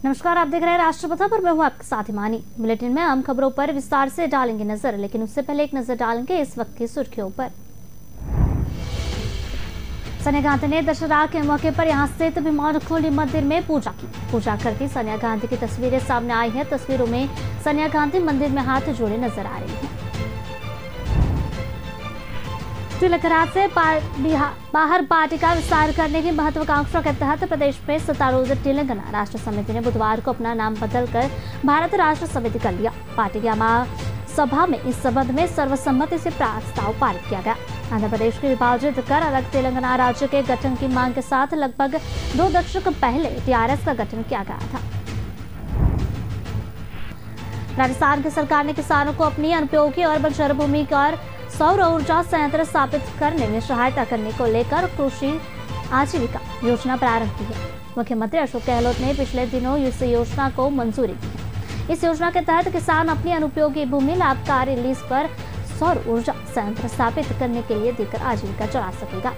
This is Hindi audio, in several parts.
नमस्कार, आप देख रहे हैं राष्ट्रपथा पर मैं हूं आपके साथ हिमानी। बुलेटिन में हम खबरों पर विस्तार से डालेंगे नजर, लेकिन उससे पहले एक नजर डालेंगे इस वक्त की सुर्खियों पर। सोनिया गांधी ने दशहरा के मौके पर यहां स्थित भीमार खोली मंदिर में पूजा की। पूजा करती सोनिया गांधी की तस्वीरें सामने आई हैं। तस्वीरों में सोनिया गांधी मंदिर में हाथ जोड़े नजर आ रही हैं। तिलकराज से बाहर पार्टी का विस्तार करने की महत्वाकांक्षा के तहत प्रदेश में सत्तारूढ़ तेलंगाना राष्ट्र समिति ने बुधवार को अपना नाम बदलकर भारत राष्ट्र समिति कर लिया। पार्टी की सभा में इस संबंध में सर्वसम्मति से प्रस्ताव पारित किया गया। आंध्र प्रदेश को विभाजित कर अलग तेलंगाना राज्य के गठन की मांग के साथ लगभग 2 दशक पहले टीआरएस का गठन किया गया था। राजस्थान की सरकार ने किसानों को अपनी अनुपयोगी और बंजर भूमि और सौर ऊर्जा संयंत्र स्थापित करने में सहायता करने को लेकर कृषि आजीविका योजना प्रारंभ की है। मुख्यमंत्री अशोक गहलोत ने पिछले दिनों इस योजना को मंजूरी दी है। इस योजना के तहत किसान अपनी अनुपयोगी भूमि लाभकारी लीज पर सौर ऊर्जा संयंत्र स्थापित करने के लिए देकर आजीविका चला सकेगा।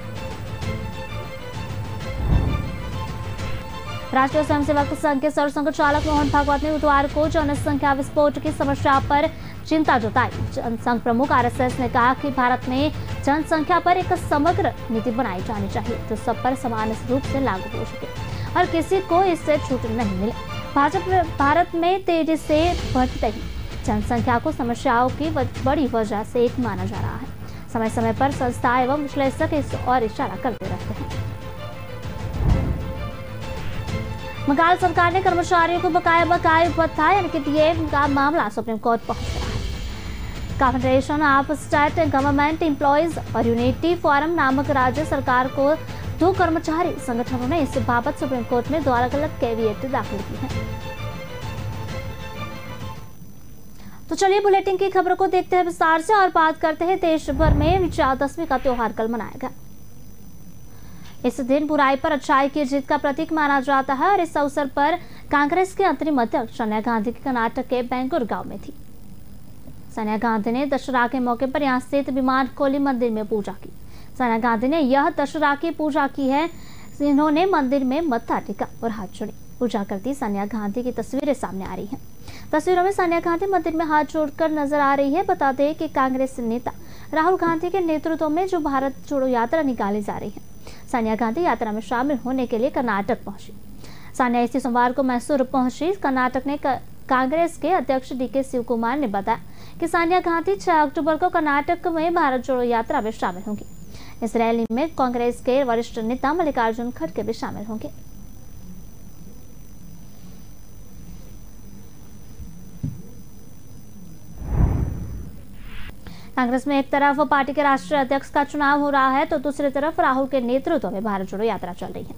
राष्ट्रीय स्वयंसेवक संघ के सरसंघ चालक मोहन भागवत ने बुधवार को जनसंख्या विस्फोट की समस्या पर चिंता जताई। जनसंघ प्रमुख आरएसएस ने कहा कि भारत में जनसंख्या पर एक समग्र नीति बनाई जानी चाहिए जो सब पर समान रूप से लागू हो सके और किसी को इससे छूट नहीं मिले। भारत में तेजी से बढ़ती रही जनसंख्या को समस्याओं की बड़ी वजह से एक माना जा रहा है। समय समय पर संस्था एवं विश्लेषक इस और इशारा करते रहते हैं। बंगाल सरकार ने कर्मचारियों को बकाया भत्ता यानी कि डीए का मामला सुप्रीम कोर्ट पहुंच गया है। Confederation of state government employees और यूनिटी फोरम नामक राज्य सरकार को 2 कर्मचारी संगठनों ने इस बाबत सुप्रीम कोर्ट में 2 अलग-अलग कैविएट दाखिल की है। तो चलिए बुलेटिन की खबरों को देखते हैं विस्तार से और बात करते हैं देश भर में विजयादशमी का त्योहार कल मनाया गया। इस दिन बुराई पर अच्छाई की जीत का प्रतीक माना जाता है और इस अवसर पर कांग्रेस के अंतरिम अध्यक्ष सोनिया गांधी की कर्नाटक के बेंगलुरु गांव में थी। सोनिया गांधी ने दशहरा के मौके पर यहां स्थित भीमार खोली मंदिर में पूजा की। सोनिया गांधी ने यह दशहरा की पूजा की है। इन्होंने मंदिर में मत्था टेका और हाथ जोड़े। पूजा करती सोनिया गांधी की तस्वीरें सामने आ रही हैं। तस्वीरों में सोनिया गांधी मंदिर में हाथ जोड़कर नजर आ रही है। बता दें कि कांग्रेस नेता राहुल गांधी के नेतृत्व में जो भारत जोड़ो यात्रा निकाली जा रही है, सोनिया गांधी यात्रा में शामिल होने के लिए कर्नाटक पहुंची। सोनिया इसी सोमवार को मैसूर पहुंची। कर्नाटक ने कांग्रेस के अध्यक्ष डीके शिव कुमार ने बताया कि सोनिया गांधी 6 अक्टूबर को कर्नाटक में भारत जोड़ो यात्रा में शामिल होंगी। इस रैली में कांग्रेस के वरिष्ठ नेता मल्लिकार्जुन खड़गे भी शामिल होंगे। कांग्रेस में एक तरफ पार्टी के राष्ट्रीय अध्यक्ष का चुनाव हो रहा है तो दूसरी तरफ राहुल के नेतृत्व में भारत जोड़ो यात्रा चल रही है।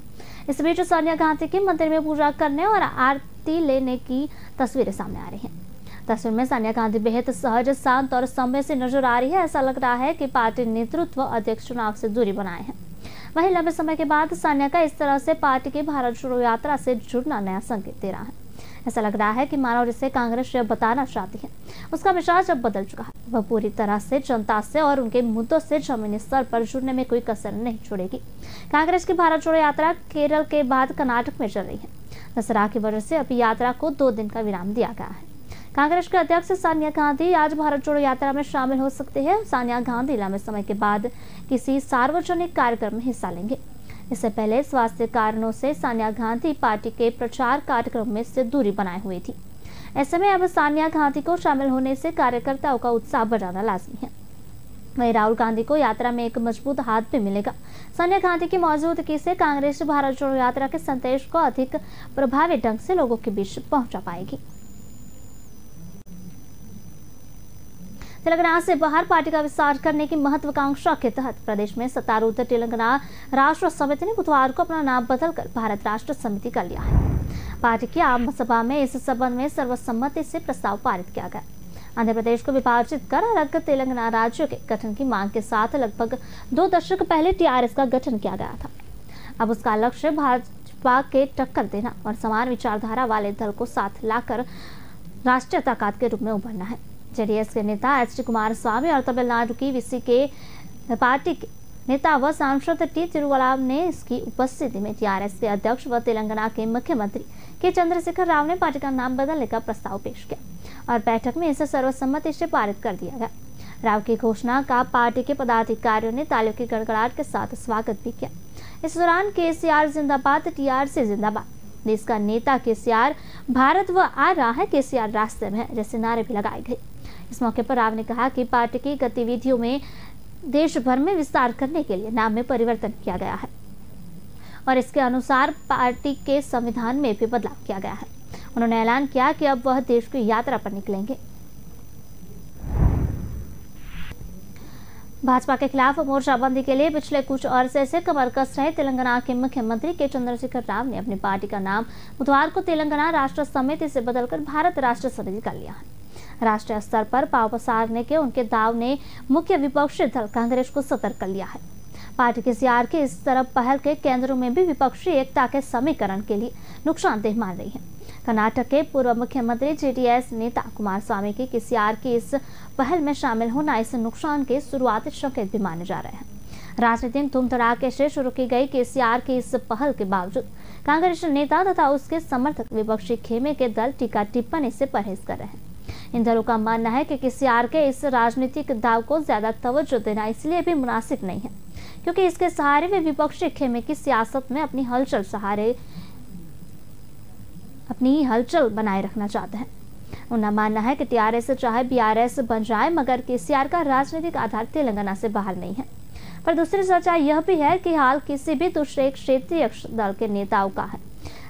इस बीच सोनिया गांधी की मंदिर में पूजा करने और आरती लेने की तस्वीरें सामने आ रही हैं। तस्वीर में सोनिया गांधी बेहद सहज, शांत और सौम्य से नजर आ रही है। ऐसा लग रहा है कि पार्टी नेतृत्व अध्यक्ष चुनाव से दूरी बनाए हैं। वहीं लंबे समय के बाद सोनिया का इस तरह से पार्टी की भारत जोड़ो यात्रा से जुड़ना नया संकेत दे रहा है। ऐसा लग रहा है कि मानव जिसे कांग्रेस जब बताना चाहती है उसका मिजाज अब बदल चुका है। वह पूरी तरह से जनता से और उनके मुद्दों से जमीनी स्तर पर जुड़ने में कोई कसर नहीं छोड़ेगी। कांग्रेस की भारत जोड़ो यात्रा केरल के बाद कर्नाटक में चल रही है। दशहरा की वजह से अभी यात्रा को 2 दिन का विराम दिया गया है। कांग्रेस के अध्यक्ष सोनिया गांधी आज भारत जोड़ो यात्रा में शामिल हो सकते हैं। सोनिया गांधी लंबे समय के बाद किसी सार्वजनिक कार्यक्रम में हिस्सा लेंगे। इससे पहले स्वास्थ्य कारणों से सोनिया गांधी पार्टी के प्रचार कार्यक्रम में से दूरी बनाए हुई थी। ऐसे में अब सोनिया गांधी को शामिल होने से कार्यकर्ताओं का उत्साह बढ़ाना लाजमी है। वहीं राहुल गांधी को यात्रा में एक मजबूत हाथ भी मिलेगा। सोनिया गांधी की मौजूदगी से कांग्रेस भारत जोड़ो यात्रा के संदेश को अधिक प्रभावी ढंग से लोगों के बीच पहुंचा पाएगी। तेलंगाना से बाहर पार्टी का विस्तार करने की महत्वाकांक्षा के तहत प्रदेश में सत्तारूढ़ तेलंगाना राष्ट्र समिति ने बुधवार को अपना नाम बदलकर भारत राष्ट्र समिति कर लिया है। पार्टी की आम सभा में इस संबंध में सर्वसम्मति से प्रस्ताव पारित किया गया। आंध्र प्रदेश को विभाजित कर अलग तेलंगाना राज्य के गठन की मांग के साथ लगभग 2 दशक पहले टीआरएस का गठन किया गया था। अब उसका लक्ष्य भाजपा के टक्कर देना और समान विचारधारा वाले दल को साथ लाकर राष्ट्रीय ताकत के रूप में उभरना है। जेडीएस के नेता एच डी कुमारस्वामी और तमिलनाडु की वीसी के पार्टी के नेता व सांसद टी तिरुवल्लुवर ने इसकी उपस्थिति में टीआरएस के अध्यक्ष व तेलंगाना के मुख्यमंत्री के चंद्रशेखर राव ने पार्टी का नाम बदलने का प्रस्ताव पेश किया और बैठक में इसे सर्वसम्मति से पारित कर दिया गया। राव की घोषणा का पार्टी के पदाधिकारियों ने तालियों की गड़गड़ाहट के साथ स्वागत भी किया। इस दौरान केसीआर जिंदाबाद, टीआरएस जिंदाबाद, देश का नेता केसीआर भारत व आ रहा है, केसीआर रास्ते में है जैसे नारे भी लगाए गए। इस मौके पर राव ने कहा कि पार्टी की गतिविधियों में देश भर में विस्तार करने के लिए नाम में परिवर्तन किया गया है और इसके अनुसार पार्टी के संविधान में भी बदलाव किया गया है। उन्होंने ऐलान किया कि अब वह देश की यात्रा पर निकलेंगे। भाजपा के खिलाफ मोर्चाबंदी के लिए पिछले कुछ अरसे से कमर कस रहे तेलंगाना के मुख्यमंत्री के चंद्रशेखर राव ने अपनी पार्टी का नाम बुधवार को तेलंगाना राष्ट्र समिति से बदलकर भारत राष्ट्र समिति कर लिया है। राष्ट्रीय स्तर पर पांव पसारने के उनके दाव ने मुख्य विपक्षी दल कांग्रेस को सतर्क कर लिया है। पार्टी केसीआर की इस तरफ पहल के केंद्रों में भी विपक्षी एकता के समीकरण के लिए नुकसानदेह मान रही है। कर्नाटक के पूर्व मुख्यमंत्री जेडीएस नेता कुमारस्वामी की केसीआर की इस पहल में शामिल होना इस नुकसान के शुरुआती संकेत भी माने जा रहे हैं। राजनीतिक धूम धड़ाके से शुरू की गई केसीआर की इस पहल के बावजूद कांग्रेस नेता तथा उसके समर्थक विपक्षी खेमे के दल टीका टिप्पणी से परहेज कर रहे हैं। इन दलों का मानना है कि केसीआर के इस राजनीतिक दाव को ज्यादा तवज्जो देना इसलिए भी मुनासिब नहीं है क्योंकि इसके सहारे वे विपक्षी खेमे की सियासत में अपनी हलचल बनाए रखना चाहते हैं। उनका मानना है कि टीआरएस चाहे बीआरएस बन जाए मगर केसीआर का राजनीतिक आधार तेलंगाना से बाहर नहीं है। पर दूसरी सच्चाई यह भी है कि हाल किसी भी दूसरे क्षेत्रीय दल के नेताओं का है।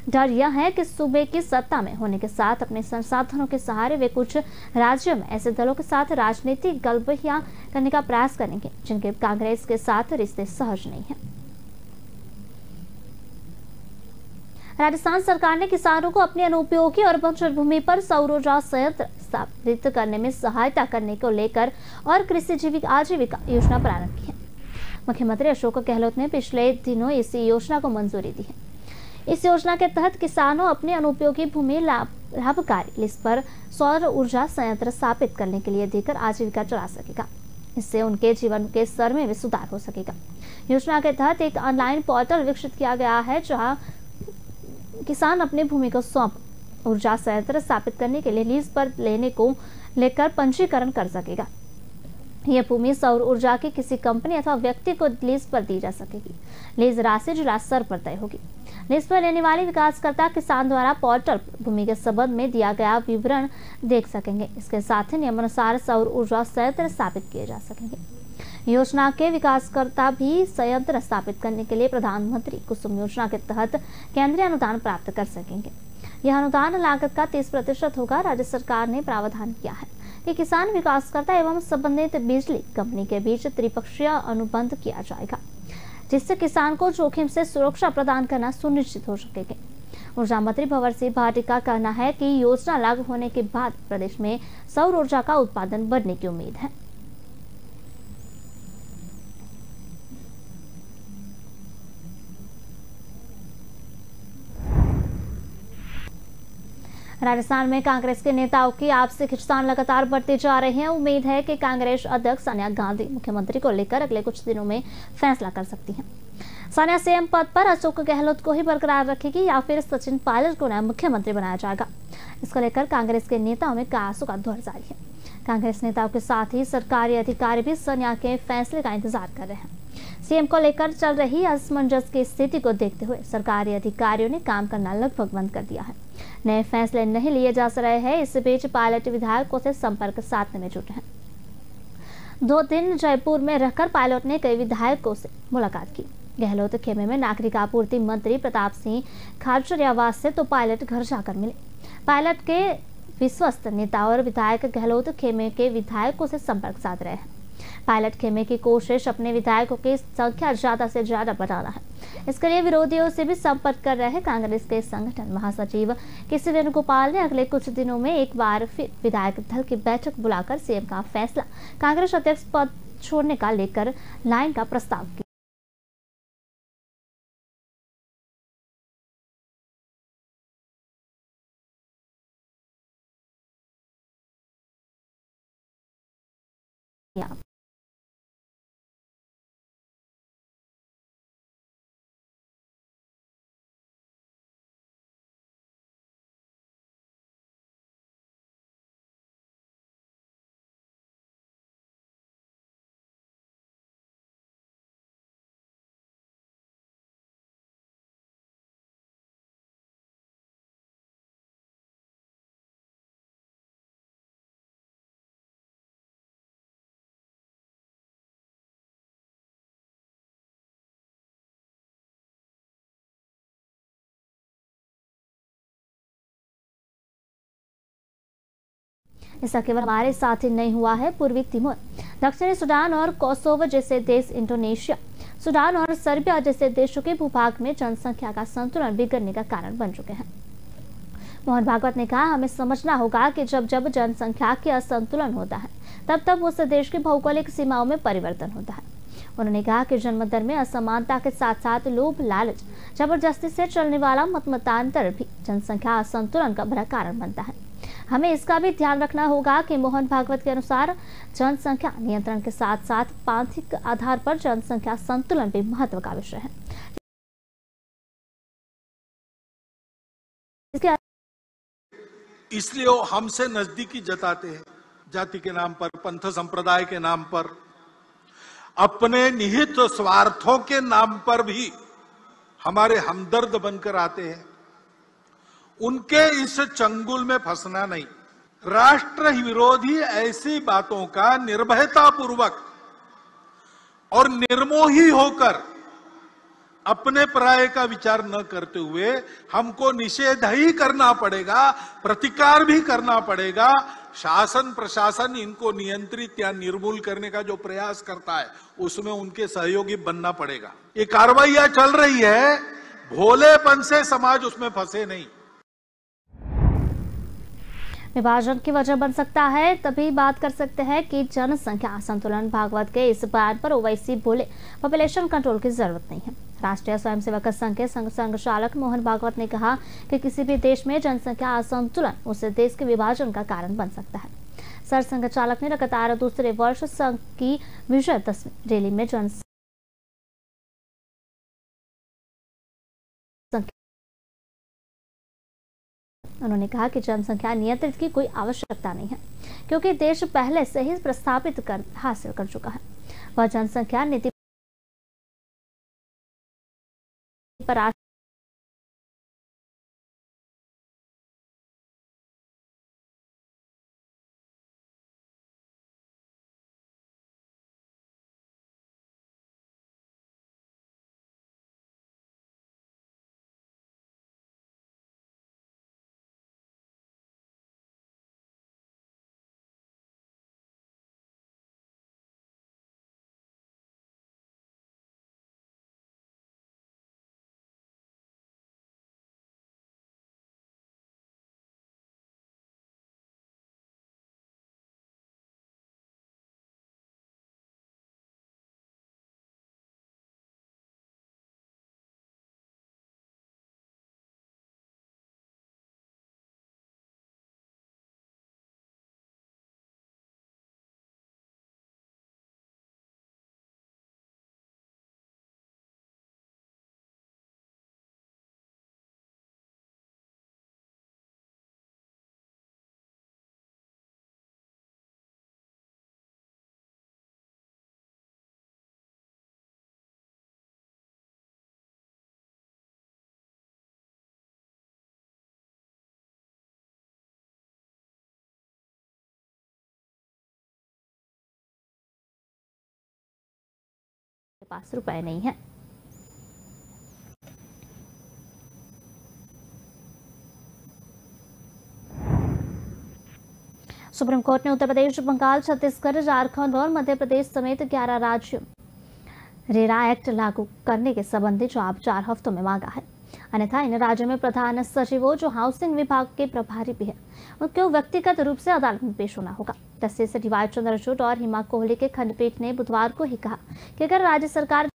डर यह है कि सूबे की सत्ता में होने के साथ अपने संसाधनों के सहारे वे कुछ राज्यों में ऐसे दलों के साथ राजनीतिक गलबहियां करने का प्रयास करेंगे जिनके कांग्रेस के साथ रिश्ते सहज नहीं है। राजस्थान सरकार ने किसानों को अपनी अनुपयोगी और बंजर भूमि पर सौर ऊर्जा संयंत्र स्थापित करने में सहायता करने को लेकर और कृषि आजीविका योजना प्रारंभ की है। मुख्यमंत्री अशोक गहलोत ने पिछले दिनों इस योजना को मंजूरी दी है। इस योजना के तहत किसानों अपनी अनुपयोगी भूमि लाभकारी लिस्ट पर सौर ऊर्जा संयंत्र स्थापित करने के लिए देकर आजीविका चला सकेगा। इससे उनके जीवन के स्तर में भी सुधार हो सकेगा। योजना के तहत एक ऑनलाइन पोर्टल विकसित किया गया है जहां किसान अपनी भूमि को सौंप ऊर्जा संयंत्र स्थापित करने के लिए लीज पर लेने को लेकर पंजीकरण कर सकेगा। यह भूमि सौर ऊर्जा की किसी कंपनी अथवा व्यक्ति को लीज पर दी जा सकेगी। लीज राशि जिला स्तर पर तय होगी। लीज पर लेने वाले विकासकर्ता किसान द्वारा पोर्टल भूमि के संबंध में दिया गया विवरण देख सकेंगे। इसके साथ ही नियमानुसार सौर ऊर्जा संयंत्र स्थापित किए जा सकेंगे। योजना के विकासकर्ता भी संयंत्र स्थापित करने के लिए प्रधानमंत्री कुसुम योजना के तहत केंद्रीय अनुदान प्राप्त कर सकेंगे। यह अनुदान लागत का 30% होगा। राज्य सरकार ने प्रावधान किया है कि किसान विकासकर्ता एवं संबंधित बिजली कंपनी के बीच त्रिपक्षीय अनुबंध किया जाएगा जिससे किसान को जोखिम से सुरक्षा प्रदान करना सुनिश्चित हो सकेगा। ऊर्जा मंत्री भंवर सिंह भाटी का कहना है कि योजना लागू होने के बाद प्रदेश में सौर ऊर्जा का उत्पादन बढ़ने की उम्मीद है। राजस्थान में कांग्रेस के नेताओं की आपसी खींचतान लगातार बढ़ती जा रही है। उम्मीद है कि कांग्रेस अध्यक्ष सोनिया गांधी मुख्यमंत्री को लेकर अगले कुछ दिनों में फैसला कर सकती हैं। सोनिया सीएम पद पर अशोक गहलोत को ही बरकरार रखेगी या फिर सचिन पायलट को नया मुख्यमंत्री बनाया जाएगा, इसको लेकर कांग्रेस के नेताओं में कयासों का दौर जारी है। कांग्रेस नेताओं के साथ ही सरकारी अधिकारी भी सोनिया के फैसले का इंतजार कर रहे हैं। सीएम को लेकर चल रही असमंजस की स्थिति को देखते हुए सरकारी अधिकारियों ने काम करना लगभग बंद कर दिया है। नए फैसले नहीं लिए जा रहे हैं। इस बीच पायलट विधायकों से संपर्क साधने में जुटे हैं। 2 दिन जयपुर में रहकर पायलट ने कई विधायकों से मुलाकात की। गहलोत खेमे में नागरिक आपूर्ति मंत्री प्रताप सिंह खाचरियावास से तो पायलट घर जाकर मिले। पायलट के विश्वस्त नेता और विधायक गहलोत खेमे के विधायकों से संपर्क साध रहे हैं। पायलट खेमे की कोशिश अपने विधायकों की संख्या ज्यादा से ज्यादा बढ़ाना है। इसके लिए विरोधियों से भी संपर्क कर रहे हैं। कांग्रेस के संगठन महासचिव केसी वेणुगोपाल ने अगले कुछ दिनों में एक बार फिर विधायक दल की बैठक बुलाकर सीएम का फैसला कांग्रेस अध्यक्ष पद छोड़ने का लेकर लाइन का प्रस्ताव किया। ऐसा केवल हमारे साथ ही नहीं हुआ है। पूर्वी तिमोर, दक्षिणी सूडान और कोसोवो जैसे देश, इंडोनेशिया, सूडान और सर्बिया जैसे देशों के भूभाग में जनसंख्या का संतुलन बिगड़ने का कारण बन चुके हैं। मोहन भागवत ने कहा, हमें समझना होगा कि जब जब जनसंख्या के असंतुलन होता है तब तब उस देश की भौगोलिक सीमाओं में परिवर्तन होता है। उन्होंने कहा कि जन्म दर में असमानता के साथ साथ लोभ, लालच, जबरदस्ती से चलने वाला मतमतांतर भी जनसंख्या असंतुलन का बड़ा कारण बनता है। हमें इसका भी ध्यान रखना होगा कि मोहन भागवत के अनुसार जनसंख्या नियंत्रण के साथ साथ पांथिक आधार पर जनसंख्या संतुलन भी महत्व का विषय है। इसलिए वो हमसे नजदीकी जताते हैं, जाति के नाम पर, पंथ संप्रदाय के नाम पर, अपने निहित स्वार्थों के नाम पर भी हमारे हमदर्द बनकर आते हैं। उनके इस चंगुल में फंसना नहीं। राष्ट्र विरोधी ऐसी बातों का निर्भयतापूर्वक और निर्मोही होकर अपने पराये का विचार न करते हुए हमको निषेध ही करना पड़ेगा, प्रतिकार भी करना पड़ेगा। शासन प्रशासन इनको नियंत्रित या निर्मूल करने का जो प्रयास करता है उसमें उनके सहयोगी बनना पड़ेगा। ये कार्रवाइयां चल रही है, भोलेपन से समाज उसमें फंसे नहीं। विभाजन की वजह बन सकता है, तभी बात कर सकते हैं कि जनसंख्या असंतुलन। भागवत के इस बयान पर ओवैसी बोले, पॉपुलेशन कंट्रोल की जरूरत नहीं है। राष्ट्रीय स्वयंसेवक संघ के संघ चालक मोहन भागवत ने कहा कि किसी भी देश में जनसंख्या असंतुलन उस देश के विभाजन का कारण बन सकता है। सरसंघ चालक ने लगातार दूसरे वर्ष संघ की विजयदशमी रैली में उन्होंने कहा कि जनसंख्या नियंत्रित की कोई आवश्यकता नहीं है, क्योंकि देश पहले से ही हासिल कर चुका है। वह जनसंख्या नीति पर पास रुपए नहीं है। सुप्रीम कोर्ट ने उत्तर प्रदेश, बंगाल, छत्तीसगढ़, झारखंड और मध्य प्रदेश समेत 11 राज्यों रेरा एक्ट लागू करने के संबंधी जवाब 4 हफ्तों में मांगा है। अन्यथा इन राज्यों में प्रधान सचिवों, जो हाउसिंग विभाग के प्रभारी भी है, उनको व्यक्तिगत रूप से अदालत में पेश होना होगा। जस्टिस डीवाई चंद्रचूड़ और हिमा कोहली के खंडपीठ ने बुधवार को ही कहा कि अगर राज्य सरकार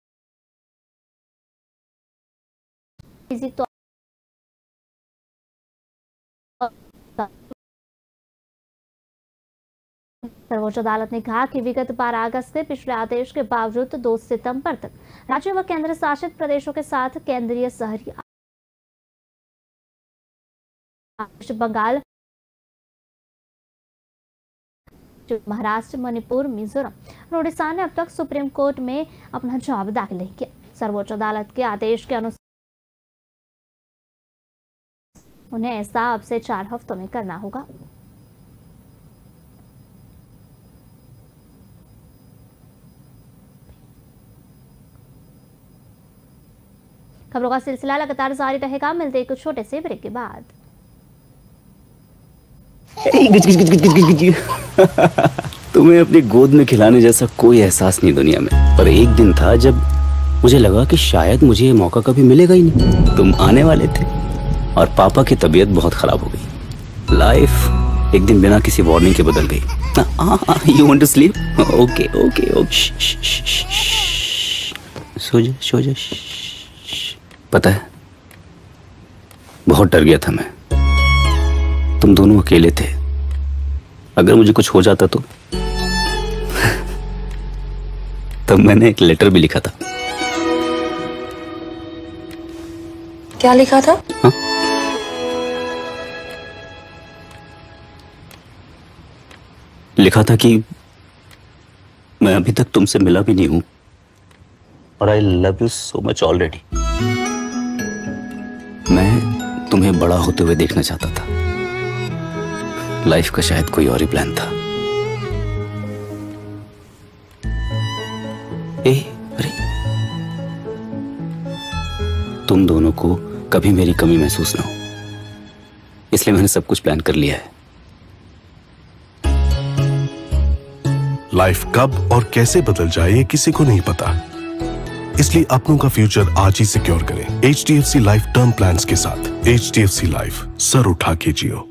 सर्वोच्च अदालत ने कहा कि विगत 12 अगस्त से पिछले आदेश के बावजूद 2 सितंबर तक राज्य व केंद्र शासित प्रदेशों के साथ केंद्रीय शहरी बंगाल, महाराष्ट्र, मणिपुर, मिजोरम और उड़ीसा ने अब तक सुप्रीम कोर्ट में अपना जवाब दाखिल नहीं किया। सर्वोच्च अदालत के आदेश के अनुसार उन्हें ऐसा अब से 4 हफ्तों में करना होगा। खबरों का सिलसिला लगातार जारी रहेगा। मिलते एक छोटे से ब्रेक के बाद। तुम्हें अपनी गोद में खिलाने जैसा कोई एहसास नहीं दुनिया में। पर एक दिन था जब मुझे लगा कि शायद मुझे ये मौका कभी मिलेगा ही नहीं। तुम आने वाले थे और पापा की तबीयत बहुत खराब हो गई। लाइफ एक दिन बिना किसी वार्निंग के बदल गई। You want to sleep? Okay okay okay, सो जा। पता है, बहुत डर गया था मैं। तुम दोनों अकेले थे, अगर मुझे कुछ हो जाता तो तब मैंने एक लेटर भी लिखा था। क्या लिखा था? हाँ? लिखा था कि मैं अभी तक तुमसे मिला भी नहीं हूं और I love you so much already. मैं तुम्हें बड़ा होते हुए देखना चाहता था। लाइफ का शायद कोई और ही प्लान था। अरे, तुम दोनों को कभी मेरी कमी महसूस ना हो, इसलिए मैंने सब कुछ प्लान कर लिया है। लाइफ कब और कैसे बदल जाए ये किसी को नहीं पता, इसलिए अपनों का फ्यूचर आज ही सिक्योर करें HDFC लाइफ टर्म प्लान्स के साथ। HDFC लाइफ, सर उठा के जियो।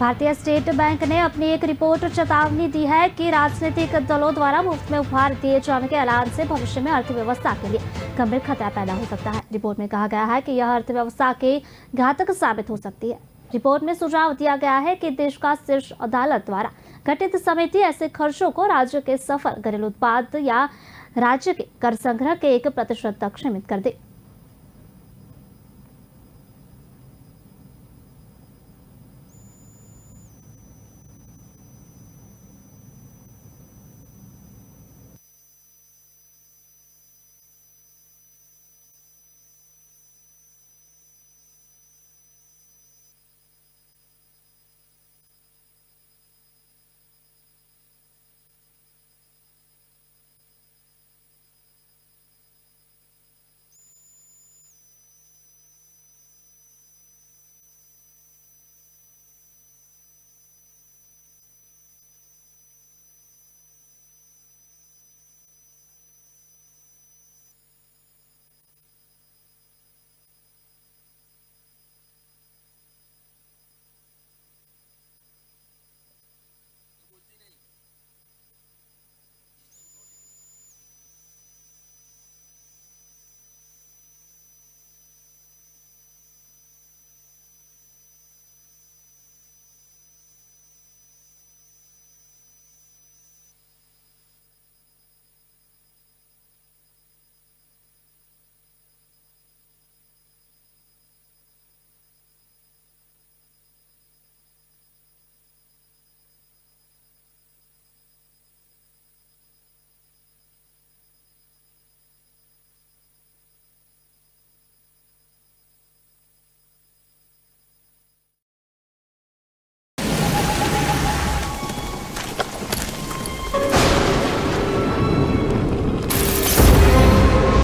भारतीय स्टेट बैंक ने अपनी एक रिपोर्ट चेतावनी दी है कि राजनीतिक दलों द्वारा मुफ्त में उपहार दिए जाने के ऐलान से भविष्य में अर्थव्यवस्था के लिए गंभीर खतरा पैदा हो सकता है। रिपोर्ट में कहा गया है कि यह अर्थव्यवस्था के घातक साबित हो सकती है। रिपोर्ट में सुझाव दिया गया है कि देश का शीर्ष अदालत द्वारा गठित समिति ऐसे खर्चों को राज्य के सफल घरेलू उत्पाद या राज्य के कर संग्रह के 1% तक सीमित कर दे।